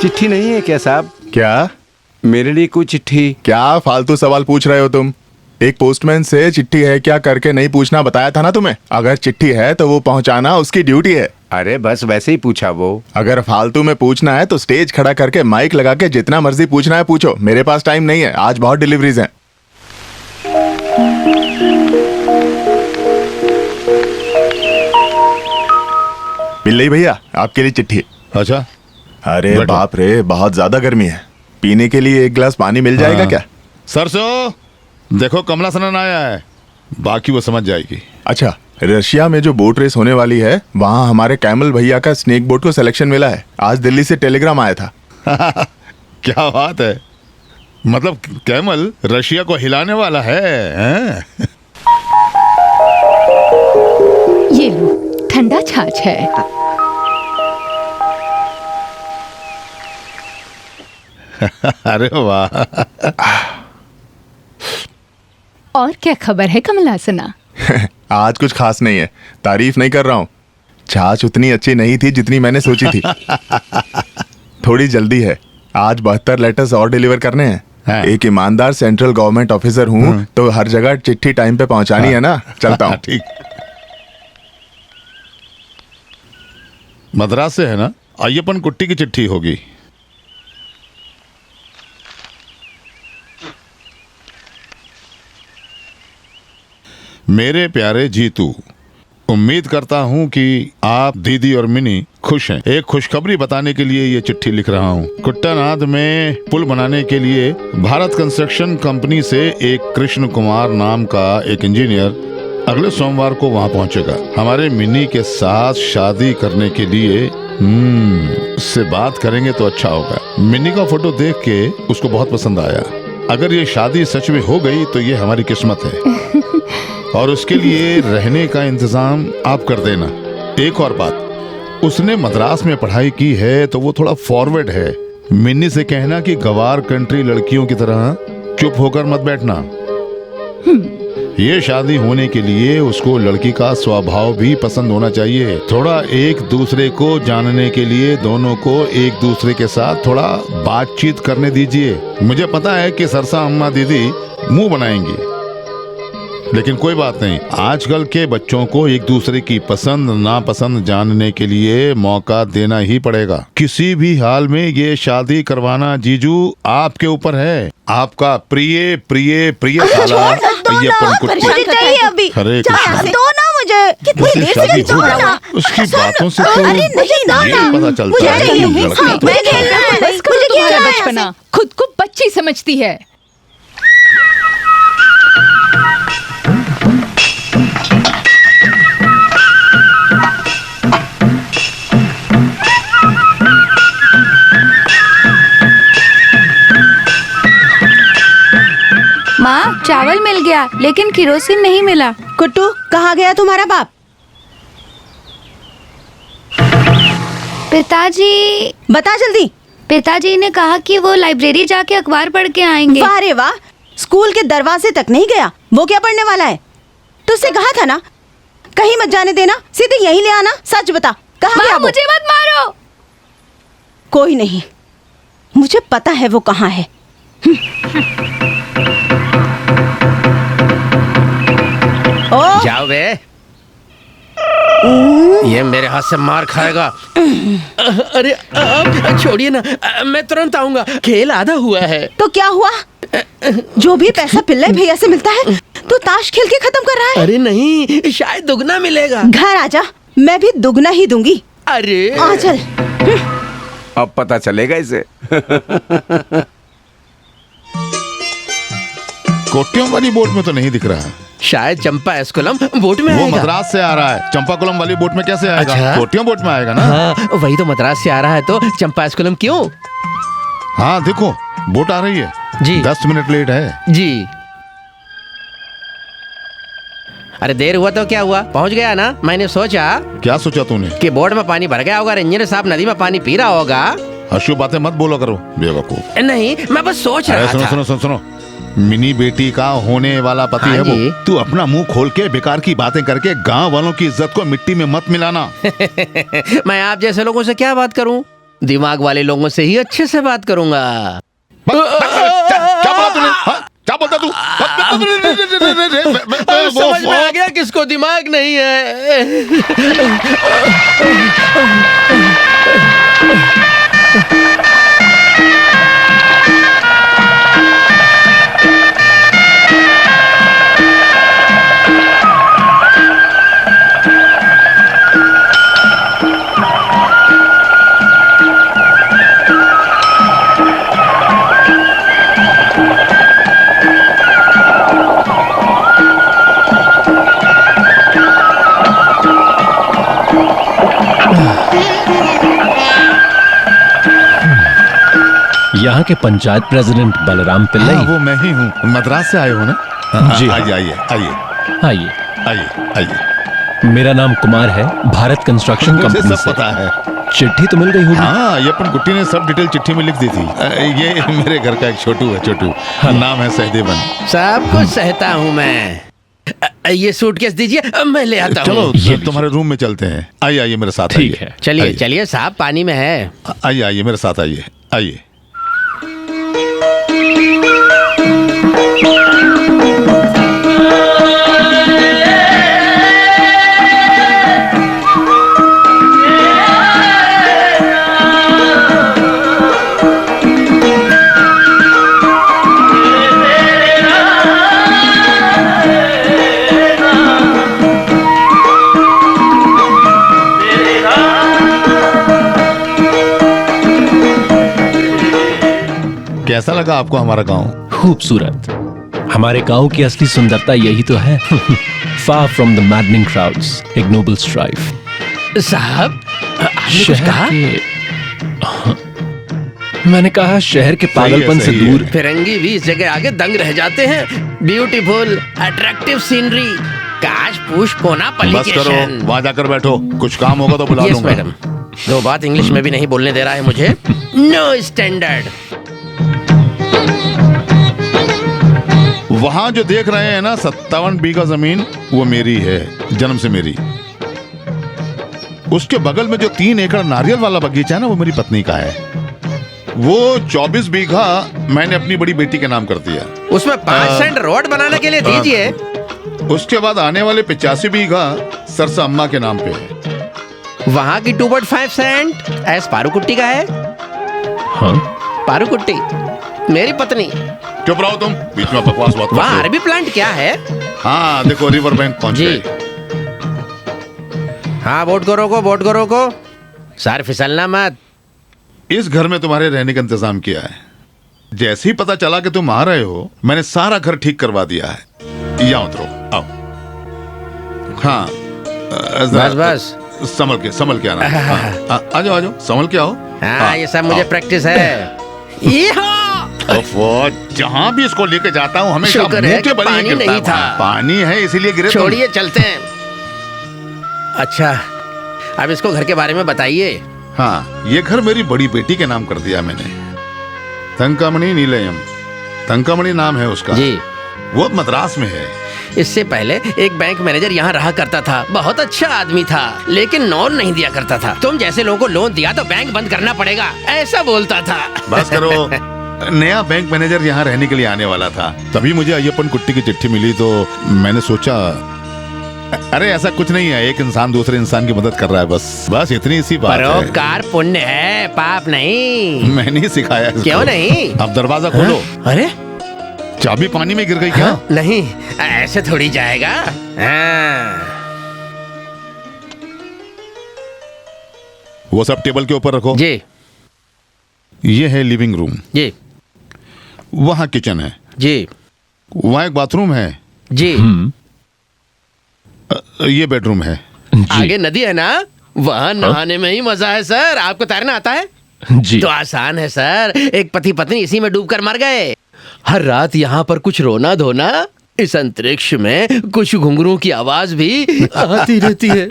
चिट्ठी नहीं है क्या साहब? क्या? मेरे लिए कोई चिट्ठी? क्या फालतू सवाल पूछ रहे हो तुम? एक पोस्टमैन से चिट्ठी है क्या करके नहीं पूछना बताया था ना तुम्हें। अगर चिट्ठी है तो वो पहुंचाना उसकी ड्यूटी है। अरे बस वैसे ही पूछा वो। अगर फालतू में पूछना है तो स्टेज खड़ा करके माइक लगा के जितना मर्जी पूछना है पूछो। मेरे पास टाइम नहीं है, आज बहुत डिलीवरीज हैं। बिल्ली भैया आपके लिए चिट्ठी। अच्छा। अरे बाप रे, बहुत ज्यादा गर्मी है, पीने के लिए एक गिलास पानी मिल जाएगा क्या? सरसों देखो कमला सनन आया है, बाकी वो समझ जाएगी। अच्छा, रशिया में जो बोट रेस होने वाली है वहाँ हमारे कैमल भैया का स्नेक बोट को सिलेक्शन मिला है। आज दिल्ली से टेलीग्राम आया था। क्या बात है, मतलब कैमल रशिया को हिलाने वाला है, हैं? ये लो ठंडा छाछ है। अरे वाह। और क्या खबर है कमलासना? आज कुछ खास नहीं है, तारीफ नहीं कर रहा हूँ। छाछ उतनी अच्छी नहीं थी जितनी मैंने सोची थी। थोड़ी जल्दी है, आज 72 लेटर्स और डिलीवर करने हैं। एक ईमानदार सेंट्रल गवर्नमेंट ऑफिसर हूँ तो हर जगह चिट्ठी टाइम पे पहुंचानी है ना। चलता हूँ। ठीक। मद्रास से है ना, अय्यपन कुट्टी की चिट्ठी होगी। मेरे प्यारे जीतू, उम्मीद करता हूँ कि आप, दीदी और मिनी खुश हैं। एक खुशखबरी बताने के लिए ये चिट्ठी लिख रहा हूँ। कुट्टानाद में पुल बनाने के लिए भारत कंस्ट्रक्शन कंपनी से एक कृष्ण कुमार नाम का एक इंजीनियर अगले सोमवार को वहाँ पहुँचेगा। हमारे मिनी के साथ शादी करने के लिए उससे बात करेंगे तो अच्छा होगा। मिनी का फोटो देख के उसको बहुत पसंद आया। अगर ये शादी सच में हो गई तो ये हमारी किस्मत है। और उसके लिए रहने का इंतजाम आप कर देना। एक और बात, उसने मद्रास में पढ़ाई की है तो वो थोड़ा फॉरवर्ड है। मिन्नी से कहना कि गवार कंट्री लड़कियों की तरह चुप होकर मत बैठना। ये शादी होने के लिए उसको लड़की का स्वभाव भी पसंद होना चाहिए। थोड़ा एक दूसरे को जानने के लिए दोनों को एक दूसरे के साथ थोड़ा बातचीत करने दीजिए। मुझे पता है कि सरसा अम्मा दीदी मुंह बनाएंगी, लेकिन कोई बात नहीं। आजकल के बच्चों को एक दूसरे की पसंद नापसंद जानने के लिए मौका देना ही पड़ेगा। किसी भी हाल में ये शादी करवाना जीजू आपके ऊपर है। आपका प्रिय प्रिय प्रिय साला अय्यपन कुट्टी। मुझे चाहिए अभी। हरे कृष्ण। दो ना मुझे। कितनी देर से शादी हो गई, उसकी बातों से तो अरे नहीं ना, ये पता चलता है कि लड़का तो मुझे खेलना है। बस करो तुम्हारा बचपना, खुद को बच्ची समझती है। माँ, चावल मिल गया लेकिन किरोसिन नहीं मिला। कुट्टू, कहाँ गया तुम्हारा बाप? पिताजी। बता जल्दी। पिताजी ने कहा कि वो लाइब्रेरी जाके अखबार पढ़ के आएंगे। वाह रे वाह, स्कूल के दरवाजे तक नहीं गया। वो क्या पढ़ने वाला है? तुझसे कहा था ना, कहीं मत जाने देना, सीधे यहीं ले आना। सच बता, कहाँ गया माँ वो? मुझे मत मारो। कोई नहीं, मुझे पता है वो कहाँ है। ओ जाओ बे, ये मेरे हाथ से मार खाएगा। अरे आप छोड़िए ना, मैं तुरंत आऊंगा, खेल आधा हुआ है। तो क्या हुआ? जो भी पैसा पिल्लई भैया से मिलता है तो ताश खेल के खत्म कर रहा है। अरे नहीं, शायद दुगना मिलेगा। घर आजा, मैं भी दुगना ही दूंगी। अरे आ चल। अब पता चलेगा इसे। कोट्टियों वाली बोट में तो नहीं दिख रहा। शायद चंपा एस्कुलम बोट में वो आएगा। मद्रास से आ रहा है, चंपाकुलम वाली बोट में कैसे आएगा? अच्छा। कोट्टियों बोट में आएगा ना। हाँ, वही तो मद्रास से आ रहा है, तो चंपा एस्कुलम क्यों? हाँ देखो, बोट आ रही है जी 10 मिनट लेट है। जी। अरे देर हुआ तो क्या हुआ, पहुंच गया ना। मैंने सोचा क्या सोचा तूने? कि बोर्ड में पानी भर गया होगा, इंजीनियर साहब नदी में पानी पी रहा होगा। अशुभ बातें मत बोलो करो बेवकूफ। नहीं, मैं बस सोच अरे रहा सुनो था। सुनो सुनो सुनो, मिनी बेटी का होने वाला पति हाँ है जी। वो। तू अपना मुंह खोल के बेकार की बातें करके गांव वालों की इज्जत को मिट्टी में मत मिलाना। मैं आप जैसे लोगों से क्या बात करूं, दिमाग वाले लोगों से ही अच्छे से बात करूंगा। क्या बोला तूने? हाँ? क्या बोलता तू? समझ में आ गया किसको दिमाग नहीं है। यहाँ के पंचायत प्रेसिडेंट बलराम पिल्लई। हाँ, वो मैं ही हूँ। मद्रास से आए हो ना? जी हाँ। आइए आइए आइए आइए, आइए आइए। मेरा नाम कुमार है, भारत कंस्ट्रक्शन मुझे कंपनी सब से। पता है। चिट्ठी तो मिल गई होगी। हाँ, ये अपन गुट्टी ने सब डिटेल चिट्ठी में लिख दी थी। ये मेरे घर का एक छोटू है, छोटू। नाम है सहदेवन। सब कुछ सहता हूं मैं। ये सूटकेस दीजिए, मैं ले आता चलो हूँ। ये तुम्हारे रूम में चलते हैं। आइए आइए मेरे साथ। ठीक आइए। है। चलिए आइए। चलिए साहब, पानी में है। आइए आइए मेरे साथ आइए आइए। कैसा लगा आपको हमारा गांव? खूबसूरत। हमारे गांव की असली सुंदरता यही तो है। Far from the maddening crowds, ignoble strife. साहब, आपने कुछ कहा? मैंने कहा शहर के पागलपन से सही है। दूर। फिरंगी भी इस जगह आगे दंग रह जाते हैं। ब्यूटीफुल, अट्रैक्टिव सीनरी, काश पूछ कोना बस करो, पलिकेशन। वहां जाकर बैठो। कुछ काम होगा तो बुला यस लूंगा। मैडम। दो बात इंग्लिश में भी नहीं बोलने दे रहा है मुझे। No standard. वहां जो देख रहे हैं ना 57 बीघा जमीन, वो मेरी है, जन्म से मेरी। उसके बगल में जो 3 एकड़ नारियल वाला बगीचा है ना, वो मेरी पत्नी का है। वो 24 बीघा मैंने अपनी बड़ी बेटी के नाम कर दिया। उसमें 5 सेंट रोड बनाने के लिए दीजिए। उसके बाद आने वाले 85 बीघा सरसा अम्मा के नाम पे है। वहां की 2.5 सेंट एस पारूकुट्टी का है। हाँ, पारूकुट्टी मेरी पत्नी। चुप रहो तुम, बीच में बकवास मत वहाँ करो। अरबी प्लांट क्या है? हाँ देखो, रिवर बैंक पहुंच जी। गए। हाँ, बोट को रोको, बोट को रोको। सर फिसलना मत। इस घर में तुम्हारे रहने का इंतजाम किया है। जैसे ही पता चला कि तुम आ रहे हो, मैंने सारा घर ठीक करवा दिया है। यहाँ उतरो, आओ। हाँ, बस बस। संभल के आना। हाँ, आ जाओ, संभल के आओ। हाँ, ये सब मुझे आओ। प्रैक्टिस है। वो जहाँ भी इसको लेके जाता हूँ हमेशा शुक्र है मुंह के कि बल ही पानी गिरता नहीं है। था। पानी है इसीलिए गिरे तुम। छोड़िए, चलते हैं। अच्छा, अब इसको घर के बारे में बताइए। हाँ, ये घर मेरी बड़ी बेटी के नाम कर दिया मैंने। तंकामणि नीलयम, तंकामणि नाम है उसका जी। वो अब मद्रास में है। इससे पहले एक बैंक मैनेजर यहाँ रहा करता था, बहुत अच्छा आदमी था, लेकिन लोन नहीं दिया करता था। तुम जैसे लोगों को लोन दिया तो बैंक बंद करना पड़ेगा, ऐसा बोलता था। बस करो। नया बैंक मैनेजर यहाँ रहने के लिए आने वाला था, तभी मुझे अय्यप्पन कुट्टी की चिट्ठी मिली तो मैंने सोचा अरे ऐसा कुछ नहीं है, एक इंसान दूसरे इंसान की मदद कर रहा है, बस इतनी सी बात है। परोपकार पुण्य है, पाप नहीं। मैंने सिखाया इसको। क्यों नहीं? अब दरवाजा खोलो। अरे चाबी पानी में गिर गई क्या? नहीं, ऐसे थोड़ी जाएगा। वो सब टेबल के ऊपर रखो। जी ये है लिविंग रूम, जी वहाँ किचन है, जी वहाँ एक बाथरूम है, जी। ये बेडरूम है। आगे नदी है ना, वहाँ नहाने में ही मजा है सर। आपको तैरना आता है? जी तो आसान है सर। एक पति पत्नी इसी में डूबकर मर गए। हर रात यहाँ पर कुछ रोना धोना, इस अंतरिक्ष में कुछ घुंघरू की आवाज भी आती रहती है।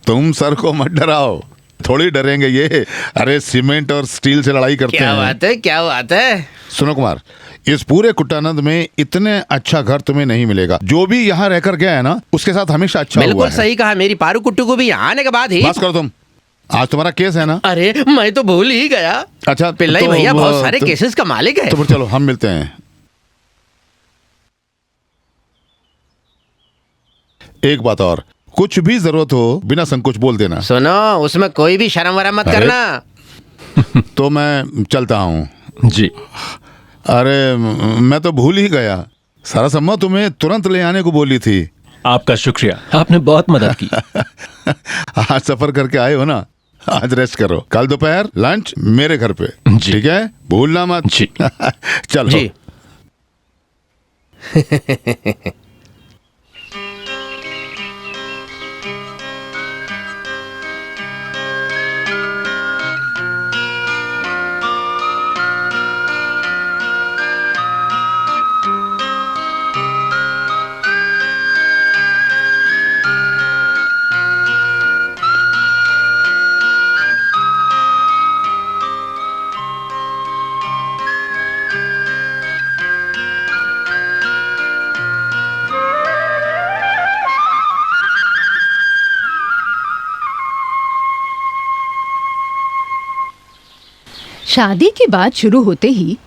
तुम सर को मत डराओ, थोड़ी डरेंगे ये। अरे सीमेंट और स्टील से लड़ाई करते क्या हैं। बात है, क्या बात है। सुनो कुमार, इस पूरे कुट्टानंद में इतने अच्छा घर तुम्हें नहीं मिलेगा। जो भी यहाँ रहकर गया है ना, उसके साथ हमेशा अच्छा हुआ बिल्कुल है। सही कहा। मेरी पारू कुट्टू को भी यहाँ आने के बाद ही। बस करो तुम, आज तुम्हारा केस है ना? अरे मैं तो भूल ही गया। अच्छा पिल्लाई तो भैया वो- बहुत सारे तो- केसेस का मालिक है। तो फिर चलो हम मिलते हैं। एक बात और, कुछ भी जरूरत हो बिना संकोच बोल देना। सुनो, उसमें कोई भी शर्म वरम मत अरे। करना। तो मैं चलता हूँ। जी अरे मैं तो भूल ही गया, सरसम्मा तुम्हें तुरंत ले आने को बोली थी। आपका शुक्रिया, आपने बहुत मदद की। आज सफर करके आए हो ना, आज रेस्ट करो। कल दोपहर लंच मेरे घर पे, जी। ठीक है? भूलना मत। जी। चलो जी शादी की बात शुरू होते ही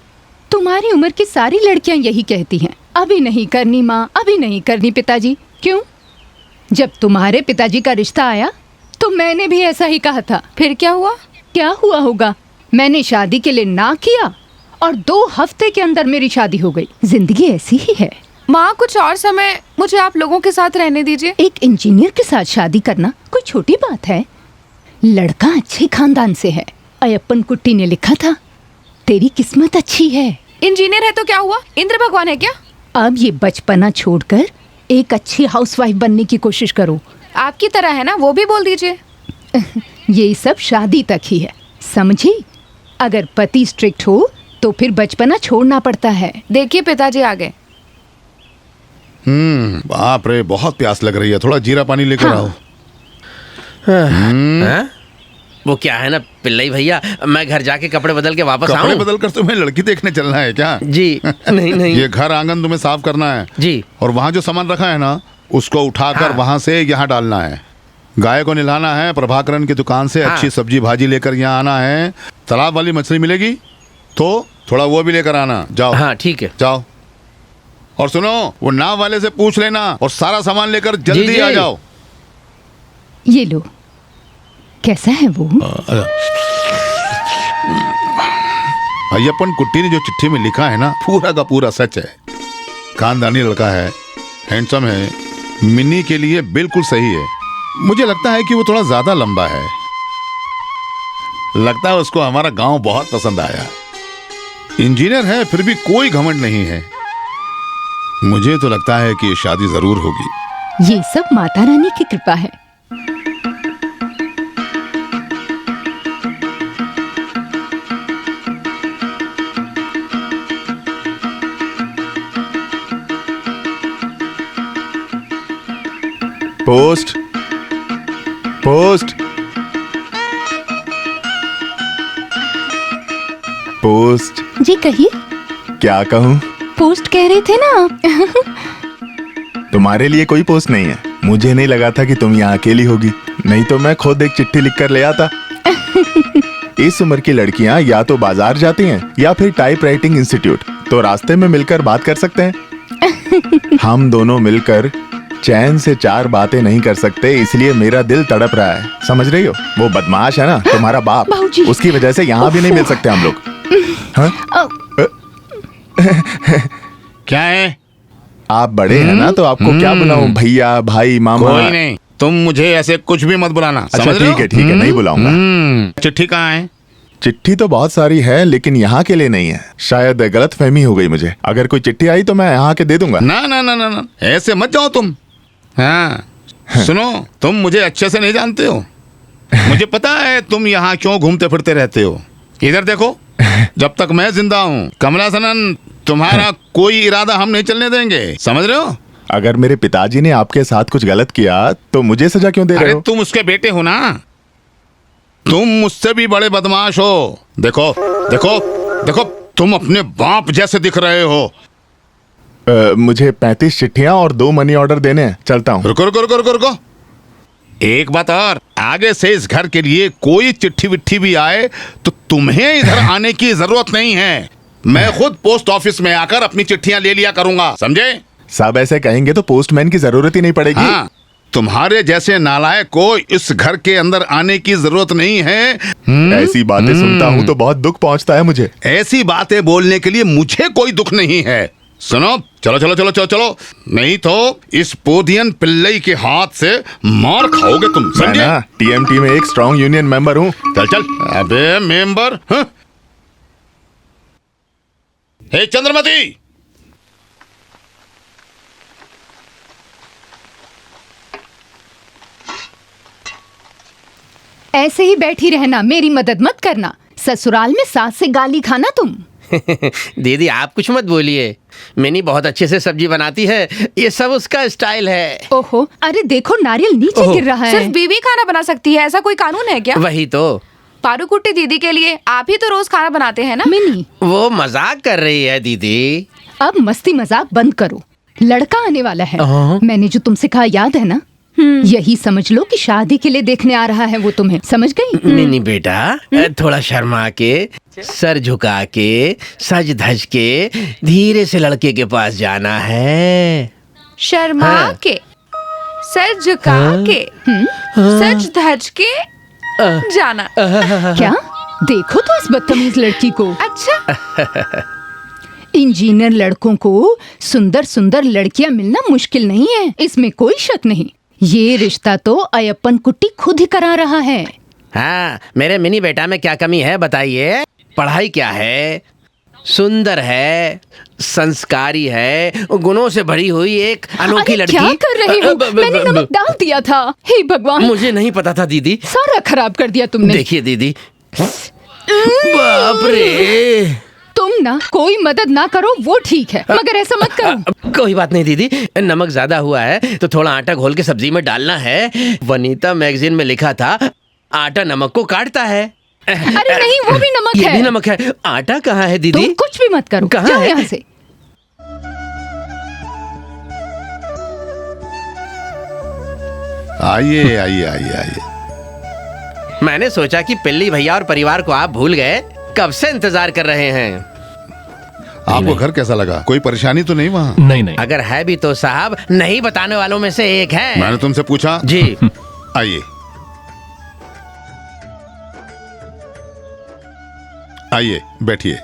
तुम्हारी उम्र की सारी लड़कियां यही कहती हैं, अभी नहीं करनी माँ, अभी नहीं करनी पिताजी। क्यों? जब तुम्हारे पिताजी का रिश्ता आया तो मैंने भी ऐसा ही कहा था। फिर क्या हुआ? क्या हुआ होगा? मैंने शादी के लिए ना किया और 2 हफ्ते के अंदर मेरी शादी हो गई। जिंदगी ऐसी ही है। माँ कुछ और समय मुझे आप लोगों के साथ रहने दीजिए। एक इंजीनियर के साथ शादी करना कोई छोटी बात है? लड़का अच्छे खानदान से है। अय्यप्पन कुट्टी ने लिखा था, तेरी किस्मत अच्छी है। इंजीनियर है तो क्या हुआ? इंद्र भगवान है क्या? अब ये बचपना छोड़कर एक अच्छी हाउसवाइफ बनने की कोशिश करो। आपकी तरह है ना, वो भी बोल दीजिए। ये सब शादी तक ही है, समझी? अगर पति स्ट्रिक्ट हो तो फिर बचपना छोड़ना पड़ता है। देखिए पिताजी आ गए। बाप रे, बहुत प्यास लग रही है, थोड़ा जीरा पानी लेकर हाँ। आओ। हाँ? वो क्या है ना पिल्लाई भैया, मैं घर जाके कपड़े बदल के वापस कपड़े आऊं। बदल कर तुम्हें लड़की देखने चलना है क्या? जी नहीं नहीं ये घर आंगन तुम्हें साफ करना है जी। और वहाँ जो सामान रखा है ना, उसको उठाकर हाँ। वहाँ से यहाँ डालना है। गाय को नहलाना है, प्रभाकरण की दुकान से हाँ। अच्छी सब्जी भाजी लेकर यहाँ आना है। तालाब वाली मछली मिलेगी तो थोड़ा वो भी लेकर आना। जाओ। हाँ ठीक है। जाओ। और सुनो, वो नाव वाले से पूछ लेना और सारा सामान लेकर जल्दी जी। आ जाओ। ये लो, कैसा है वो? अय्यप्पन कुट्टी ने जो चिट्ठी में लिखा है ना, पूरा का पूरा सच है। खानदानी लड़का है, हैंडसम है, मिनी के लिए बिल्कुल सही है। मुझे लगता है कि वो थोड़ा ज्यादा लंबा है। लगता है उसको हमारा गांव बहुत पसंद आया। इंजीनियर है फिर भी कोई घमंड नहीं है। मुझे तो लगता है कि ये शादी जरूर होगी। ये सब माता रानी की कृपा है। Post post post. जी कहिए। क्या कहूँ? पोस्ट कह रहे थे ना आप। तुम्हारे लिए कोई पोस्ट नहीं है। मुझे नहीं लगा था कि तुम यहाँ अकेली होगी, नहीं तो मैं खुद एक चिट्ठी लिखकर ले आता। इस उम्र की लड़कियाँ या तो बाजार जाती हैं या फिर टाइप राइटिंग इंस्टीट्यूट, तो रास्ते में मिलकर बात कर सकते हैं। हम दोनों मिलकर चैन से 4 बातें नहीं कर सकते, इसलिए मेरा दिल तड़प रहा है। समझ रही हो? वो बदमाश है ना तुम्हारा बाप, बाबूजी। उसकी वजह से यहाँ भी नहीं मिल सकते हम लोग। हाँ? क्या है? आप बड़े हैं ना, तो आपको क्या बुलाऊं? भैया, भाई, मामा? कोई नहीं, तुम मुझे ऐसे कुछ भी मत बुलाना। अच्छा समझ रहे हो? ठीक है, नहीं बुलाऊंगा। चिट्ठी कहाँ है? चिट्ठी तो बहुत सारी है, लेकिन यहाँ के लिए नहीं है। शायद गलतफहमी हो गई मुझे। अगर कोई चिट्ठी आई तो मैं यहाँ के दे दूंगा। ना ना ना ना ना, ऐसे मत जाओ तुम। हाँ सुनो, तुम मुझे अच्छे से नहीं जानते हो। मुझे पता है तुम यहाँ क्यों घूमते फिरते रहते हो। इधर देखो, जब तक मैं जिंदा हूँ कमला सनन, तुम्हारा कोई इरादा हम नहीं चलने देंगे। समझ रहे हो? अगर मेरे पिताजी ने आपके साथ कुछ गलत किया तो मुझे सजा क्यों दे रहे अरे हो? तुम उसके बेटे हो ना, तुम मुझसे भी बड़े बदमाश हो। देखो देखो देखो, तुम अपने बाप जैसे दिख रहे हो। मुझे 35 चिट्ठियां और 2 मनी ऑर्डर देने हैं। चलता हूँ। रुको रुको रुको रुको रुको, एक बात और, आगे से इस घर के लिए कोई चिट्ठी विट्ठी भी आए तो तुम्हें इधर आने की जरूरत नहीं है। मैं खुद पोस्ट ऑफिस में आकर अपनी चिट्ठियां ले लिया करूंगा, समझे? सब ऐसे कहेंगे तो पोस्टमैन की जरूरत ही नहीं पड़ेगी। हाँ, तुम्हारे जैसे नालायक को इस घर के अंदर आने की जरूरत नहीं है। ऐसी बातें सुनता हूँ तो बहुत दुख पहुँचता है मुझे। ऐसी बातें बोलने के लिए मुझे कोई दुख नहीं है। सुनो, चलो चलो चलो चलो चलो, नहीं तो इस पोदियन पिल्लई के हाथ से मार खाओगे तुम, मैं समझे? ना टीएमटी में एक स्ट्रॉन्ग यूनियन मेंबर हूँ। चल चल। अबे मेंबर, हाँ? हे चंद्रमती, ऐसे ही बैठी रहना, मेरी मदद मत करना। ससुराल में सास से गाली खाना तुम। दीदी आप कुछ मत बोलिए, मिनी बहुत अच्छे से सब्जी बनाती है, ये सब उसका स्टाइल है। ओहो, अरे देखो नारियल नीचे गिर रहा है। सिर्फ बीवी खाना बना सकती है, ऐसा कोई कानून है क्या? वही तो। पारूकुट्टी दीदी के लिए आप ही तो रोज खाना बनाते हैं ना? मिनी, वो मजाक कर रही है दीदी। अब मस्ती मजाक बंद करो। लड़का आने वाला है, मैंने जो तुमसे कहा याद है ना? यही समझ लो कि शादी के लिए देखने आ रहा है वो तुम्हें। समझ गई? मिनी बेटा, थोड़ा शर्मा के, सर झुका के, सज धज के धीरे से लड़के के पास जाना है। शर्मा हाँ। के, सर झुका के, सच धज के जाना। क्या? देखो तो इस बदतमीज लड़की को। अच्छा, इंजीनियर लड़कों को सुंदर सुंदर लड़कियां मिलना मुश्किल नहीं है, इसमें कोई शक नहीं। ये रिश्ता तो अयप्पन कुट्टी खुद ही करा रहा है। हाँ, मेरे मिनी बेटा में क्या कमी है बताइए? पढ़ाई क्या है? सुंदर है, संस्कारी है, गुणों से भरी हुई एक अनोखी अरे लड़की। क्या कर रही हो? मैंने नमक डाल दिया था। हे भगवान, मुझे नहीं पता था दीदी। सारा खराब कर दिया तुमने। देखिए दीदी, बाप रे। तुम ना कोई मदद ना करो वो ठीक है, मगर ऐसा मत करो। कोई बात नहीं दीदी, नमक ज्यादा हुआ है तो थोड़ा आटा घोल के सब्जी में डालना है। वनीता मैगजीन में लिखा था आटा नमक को काटता है। अरे नहीं, वो भी नमक ये है। भी नमक है। आटा कहाँ है दीदी? तुम कुछ भी मत करो, कहाँ जाओ है? यहाँ से। आइए आइए आइए आइए। मैंने सोचा कि पिल्ली भैया और परिवार को आप भूल गए, कब से इंतजार कर रहे हैं। आपको घर कैसा लगा? कोई परेशानी तो नहीं वहाँ? नहीं नहीं। अगर है भी तो साहब नहीं बताने वालों में से एक है। मैंने तुमसे पूछा। जी। आइए आइए बैठिए।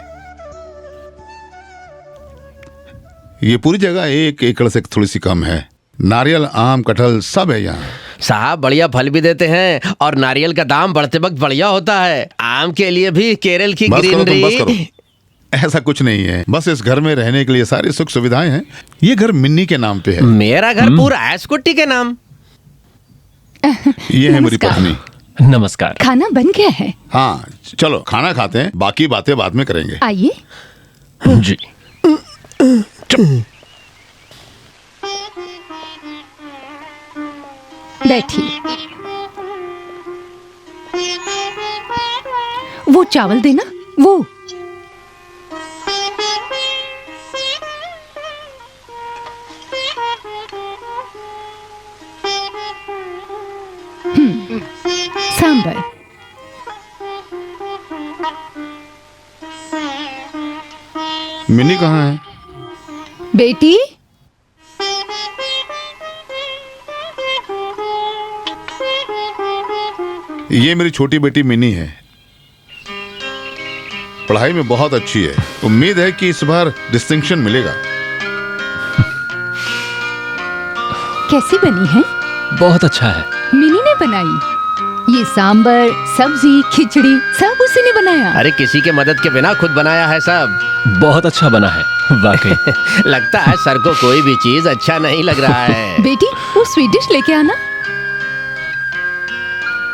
ये पूरी जगह 1 एकड़ से थोड़ी सी कम है। नारियल, आम, कटहल सब है यहाँ। साहब बढ़िया फल भी देते हैं और नारियल का दाम बढ़ते वक्त बढ़िया होता है। आम के लिए भी केरल की बस करो तुम, बस ग्रीनरी। करो। ऐसा कुछ नहीं है, बस इस घर में रहने के लिए सारी सुख सुविधाएं हैं। ये घर मिन्नी के नाम पे है। मेरा घर पूरा ऐसकुट्टी के नाम। ये है मेरी नमस्कार। पत्नी। नमस्कार। खाना बन गया है, हाँ चलो खाना खाते हैं, बाकी बातें बाद में करेंगे। आइए। जी। बैठिए। वो चावल देना, वो। सांबर। मिनी कहाँ है? बेटी, ये मेरी छोटी बेटी मिनी है। पढ़ाई में बहुत अच्छी है। उम्मीद है कि इस बार डिस्टिंक्शन मिलेगा। कैसी बनी है? बहुत अच्छा है। मिनी ने बनाई। ये सांबर, सब्जी, खिचड़ी सब उसी ने बनाया। अरे किसी के मदद के बिना खुद बनाया है सब। बहुत अच्छा बना है वाकई। लगता है सर को कोई भी चीज अच्छा नहीं लग रहा है। बेटी, वो स्वीट डिश लेके आना।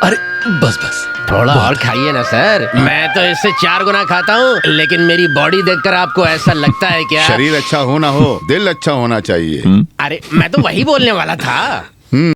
अरे बस बस, थोड़ा और खाइए ना सर। मैं तो इससे 4 गुना खाता हूँ, लेकिन मेरी बॉडी देखकर आपको ऐसा लगता है क्या? शरीर अच्छा हो ना हो, दिल अच्छा होना चाहिए। अरे मैं तो वही बोलने वाला था।